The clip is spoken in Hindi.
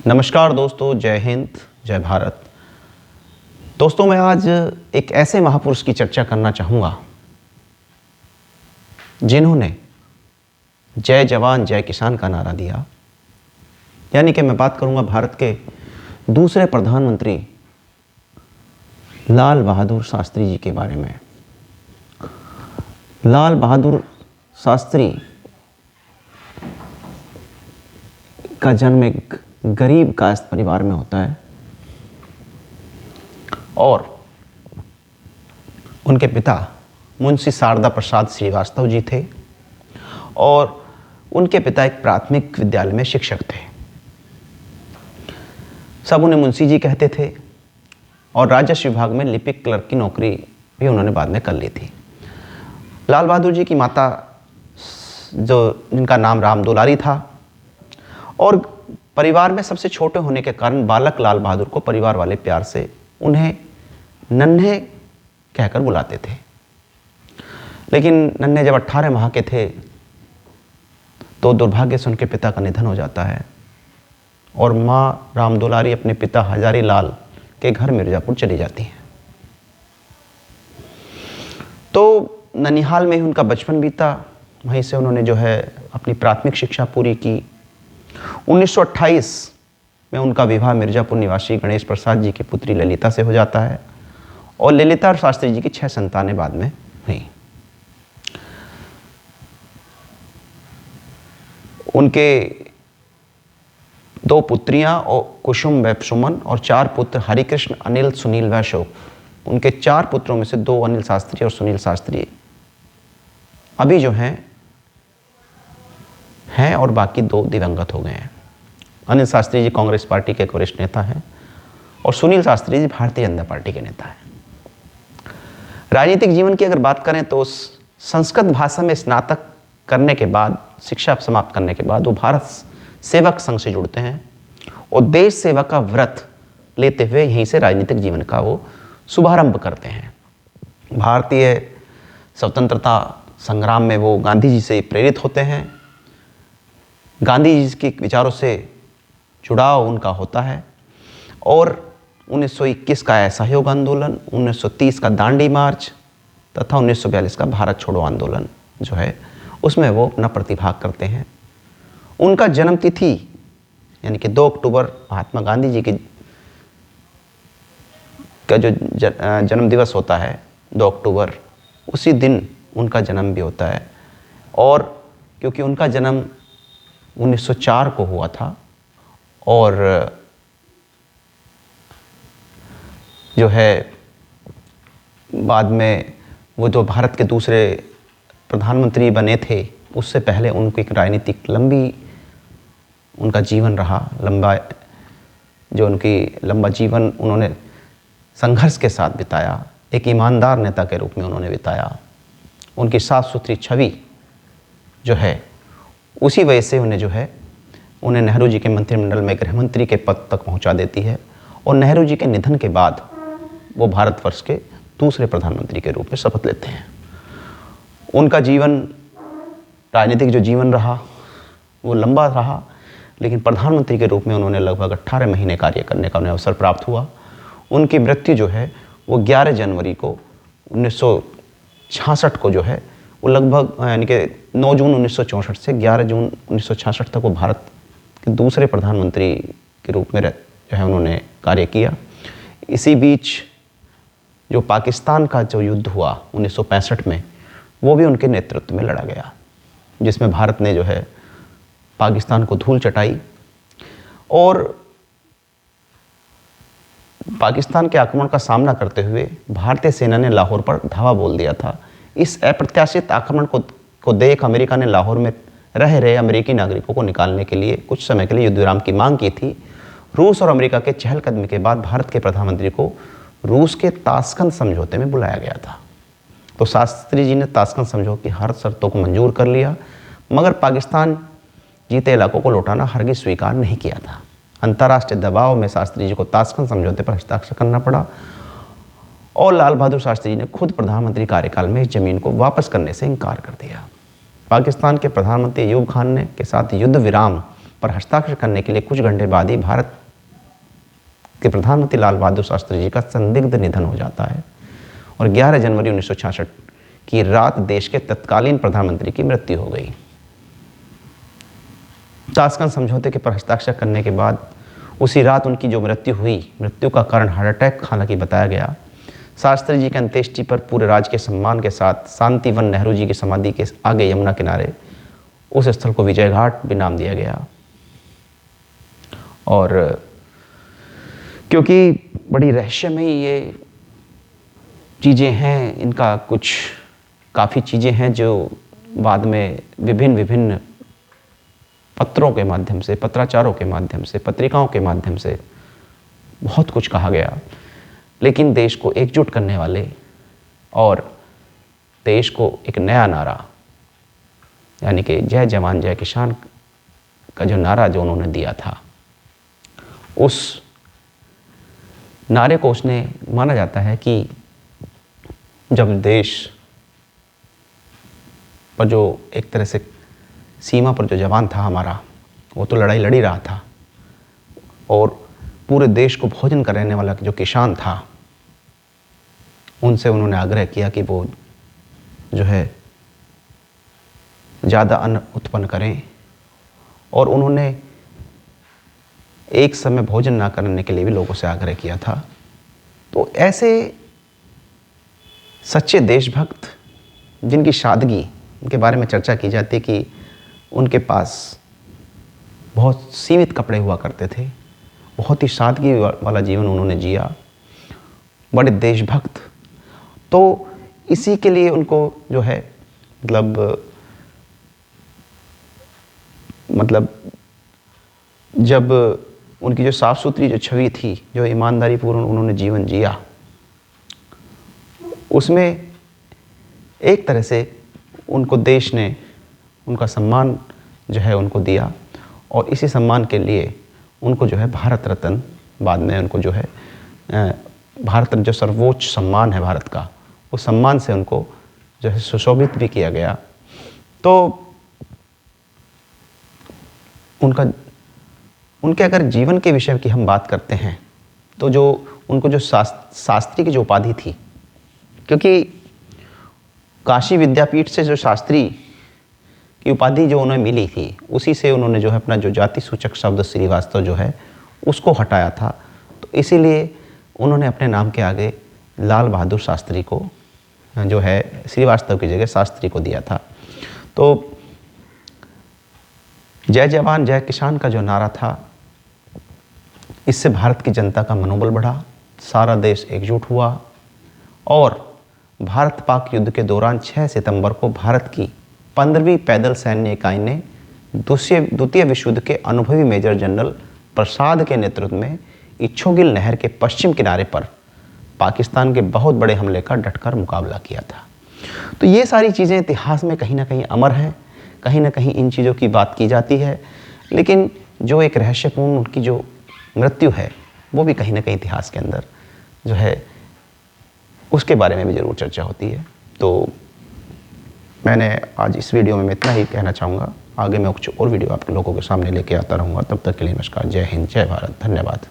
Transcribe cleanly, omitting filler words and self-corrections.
नमस्कार दोस्तों, जय हिंद, जय भारत। दोस्तों, मैं आज एक ऐसे महापुरुष की चर्चा करना चाहूँगा जिन्होंने जय जवान जय किसान का नारा दिया। यानी कि मैं बात करूँगा भारत के दूसरे प्रधानमंत्री लाल बहादुर शास्त्री जी के बारे में। लाल बहादुर शास्त्री का जन्म एक गरीब कास्त परिवार में होता है और उनके पिता मुंशी शारदा प्रसाद श्रीवास्तव जी थे और उनके पिता एक प्राथमिक विद्यालय में शिक्षक थे। सब उन्हें मुंशी जी कहते थे और राजस्व विभाग में लिपिक क्लर्क की नौकरी भी उन्होंने बाद में कर ली थी। लाल बहादुर जी की माता जिनका नाम राम दुलारी था और परिवार में सबसे छोटे होने के कारण बालक लाल बहादुर को परिवार वाले प्यार से उन्हें नन्हे कहकर बुलाते थे। लेकिन नन्हे जब 18 माह के थे तो दुर्भाग्य से उनके पिता का निधन हो जाता है और माँ राम दुलारी अपने पिता हजारी लाल के घर मिर्जापुर चली जाती हैं। तो ननिहाल में ही उनका बचपन बीता। वहीं से उन्होंने अपनी प्राथमिक शिक्षा पूरी की। 1928 में उनका विवाह मिर्जापुर निवासी गणेश प्रसाद जी की पुत्री ललिता से हो जाता है और ललिता और शास्त्री जी की 6 संतानें बाद में हुई। उनके 2 पुत्रियां और कुसुम व सुमन और 4 पुत्र हरिकृष्ण, अनिल, सुनील व अशोक। उनके 4 पुत्रों में से 2 अनिल शास्त्री और सुनील शास्त्री अभी हैं और बाकी 2 दिवंगत हो गए हैं। अनिल शास्त्री जी कांग्रेस पार्टी के वरिष्ठ नेता हैं और सुनील शास्त्री जी भारतीय जनता पार्टी के नेता हैं। राजनीतिक जीवन की अगर बात करें तो संस्कृत भाषा में स्नातक करने के बाद, शिक्षा समाप्त करने के बाद वो भारत सेवक संघ से जुड़ते हैं और देश सेवा का व्रत लेते हुए यहीं से राजनीतिक जीवन का वो शुभारंभ करते हैं। भारतीय स्वतंत्रता संग्राम में वो गांधी जी से प्रेरित होते हैं। गांधी जी के विचारों से जुड़ाव उनका होता है और 1921 का असहयोग आंदोलन, 1930 का दांडी मार्च तथा 1942 का भारत छोड़ो आंदोलन उसमें वो अपना प्रतिभाग करते हैं। उनका जन्म तिथि यानी कि 2 अक्टूबर महात्मा गांधी जी का जो जन्म दिवस होता है 2 अक्टूबर, उसी दिन उनका जन्म भी होता है। और क्योंकि उनका जन्म 1904 को हुआ था और बाद में वो जो भारत के दूसरे प्रधानमंत्री बने थे उससे पहले उनको एक राजनीतिक उनका जीवन रहा। लंबा जीवन उन्होंने संघर्ष के साथ बिताया। एक ईमानदार नेता के रूप में उन्होंने बिताया। उनकी साफ सुथरी छवि उसी वजह से उन्हें नेहरू जी के मंत्रिमंडल में गृह मंत्री के पद तक पहुंचा देती है और नेहरू जी के निधन के बाद वो भारतवर्ष के दूसरे प्रधानमंत्री के रूप में शपथ लेते हैं। उनका जीवन, राजनीतिक जो जीवन रहा वो लंबा रहा, लेकिन प्रधानमंत्री के रूप में उन्होंने लगभग 18 महीने कार्य करने का उन्हें अवसर प्राप्त हुआ। उनकी मृत्यु वो 11 जनवरी को 1966 को वो लगभग यानी कि 9 जून 1964 से 11 जून 1966 तक वो भारत के दूसरे प्रधानमंत्री के रूप में उन्होंने कार्य किया। इसी बीच जो पाकिस्तान का जो युद्ध हुआ 1965 में, वो भी उनके नेतृत्व में लड़ा गया, जिसमें भारत ने पाकिस्तान को धूल चटाई और पाकिस्तान के आक्रमण का सामना करते हुए भारतीय सेना ने लाहौर पर धावा बोल दिया था। इस अप्रत्याशित आक्रमण को देख अमेरिका ने लाहौर में रह रहे अमेरिकी नागरिकों को निकालने के लिए कुछ समय के लिए युद्ध विराम की मांग की थी। रूस और अमेरिका के चहलकदमी के बाद भारत के प्रधानमंत्री को रूस के ताशकंद समझौते में बुलाया गया था। तो शास्त्री जी ने ताशकंद समझौते की हर शर्तों को मंजूर कर लिया, मगर पाकिस्तान जीते इलाकों को लौटाना हरगिज स्वीकार नहीं किया था। अंतर्राष्ट्रीय दबाव में शास्त्री जी को ताशकंद समझौते पर हस्ताक्षर करना पड़ा और लाल बहादुर शास्त्री जी ने खुद प्रधानमंत्री कार्यकाल में इस जमीन को वापस करने से इनकार कर दिया। पाकिस्तान के प्रधानमंत्री अयूब खान ने के साथ युद्ध विराम पर हस्ताक्षर करने के लिए कुछ घंटे बाद ही भारत के प्रधानमंत्री लाल बहादुर शास्त्री जी का संदिग्ध निधन हो जाता है और 11 जनवरी 1966 की रात देश के तत्कालीन प्रधानमंत्री की मृत्यु हो गई। ताशकंद समझौते के पर हस्ताक्षर करने के बाद उसी रात उनकी जो मृत्यु हुई, मृत्यु का कारण हार्ट अटैक हालांकि बताया गया। शास्त्री जी की अंत्येष्टि पर पूरे राज्य के सम्मान के साथ शांतिवन नेहरू जी की समाधि के आगे यमुना किनारे उस स्थल को विजय घाट भी नाम दिया गया। और क्योंकि बड़ी रहस्यमयी ये चीज़ें हैं, इनका कुछ काफ़ी चीज़ें हैं जो बाद में विभिन्न पत्रों के माध्यम से, पत्राचारों के माध्यम से, पत्रिकाओं के माध्यम से बहुत कुछ कहा गया, लेकिन देश को एकजुट करने वाले और देश को एक नया नारा यानी कि जय जवान जय किसान का जो नारा जो उन्होंने दिया था, उस नारे को उसने माना जाता है कि जब देश पर जो एक तरह से सीमा पर जो जवान था हमारा, वो तो लड़ाई लड़ ही रहा था और पूरे देश को भोजन कराने वाला जो किसान था, उनसे उन्होंने आग्रह किया कि वो जो है ज़्यादा अन्न उत्पन्न करें और उन्होंने एक समय भोजन ना करने के लिए भी लोगों से आग्रह किया था। तो ऐसे सच्चे देशभक्त जिनकी सादगी के बारे में चर्चा की जाती कि उनके पास बहुत सीमित कपड़े हुआ करते थे, बहुत ही सादगी वाला जीवन उन्होंने जिया, बड़े देशभक्त। तो इसी के लिए उनको जो है मतलब जब उनकी जो साफ़ सुथरी जो छवि थी, जो ईमानदारी पूर्ण उन्होंने जीवन जिया, उसमें एक तरह से उनको देश ने उनका सम्मान जो है उनको दिया और इसी सम्मान के लिए उनको जो है भारत रत्न, बाद में उनको जो है भारत रत्न जो सर्वोच्च सम्मान है भारत का, उस सम्मान से उनको जो है सुशोभित भी किया गया। तो उनके अगर जीवन के विषय की हम बात करते हैं तो जो उनको जो शास्त्री की जो उपाधि थी, क्योंकि काशी विद्यापीठ से जो शास्त्री की उपाधि जो उन्हें मिली थी, उसी से उन्होंने जो है अपना जो जाति सूचक शब्द श्रीवास्तव जो है उसको हटाया था। तो इसीलिए उन्होंने अपने नाम के आगे लाल बहादुर शास्त्री को जो है श्रीवास्तव की जगह शास्त्री को दिया था। तो जय जवान जय किसान का जो नारा था, इससे भारत की जनता का मनोबल बढ़ा, सारा देश एकजुट हुआ और भारत पाक युद्ध के दौरान 6 सितंबर को भारत की 15वीं पैदल सैन्य इकाई ने द्वितीय विश्व युद्ध के अनुभवी मेजर जनरल प्रसाद के नेतृत्व में इच्छोगिल नहर के पश्चिम किनारे पर पाकिस्तान के बहुत बड़े हमले का डटकर मुकाबला किया था। तो ये सारी चीज़ें इतिहास में कहीं ना कहीं अमर हैं, कहीं ना कहीं इन चीज़ों की बात की जाती है, लेकिन जो एक रहस्यपूर्ण उनकी जो मृत्यु है वो भी कहीं ना कहीं इतिहास के अंदर जो है उसके बारे में भी ज़रूर चर्चा होती है। तो मैंने आज इस वीडियो में मैं इतना ही कहना चाहूँगा। आगे मैं कुछ और वीडियो आप लोगों के सामने लेके आता रहूँगा। तब तक के लिए नमस्कार, जय हिंद, जय भारत, धन्यवाद।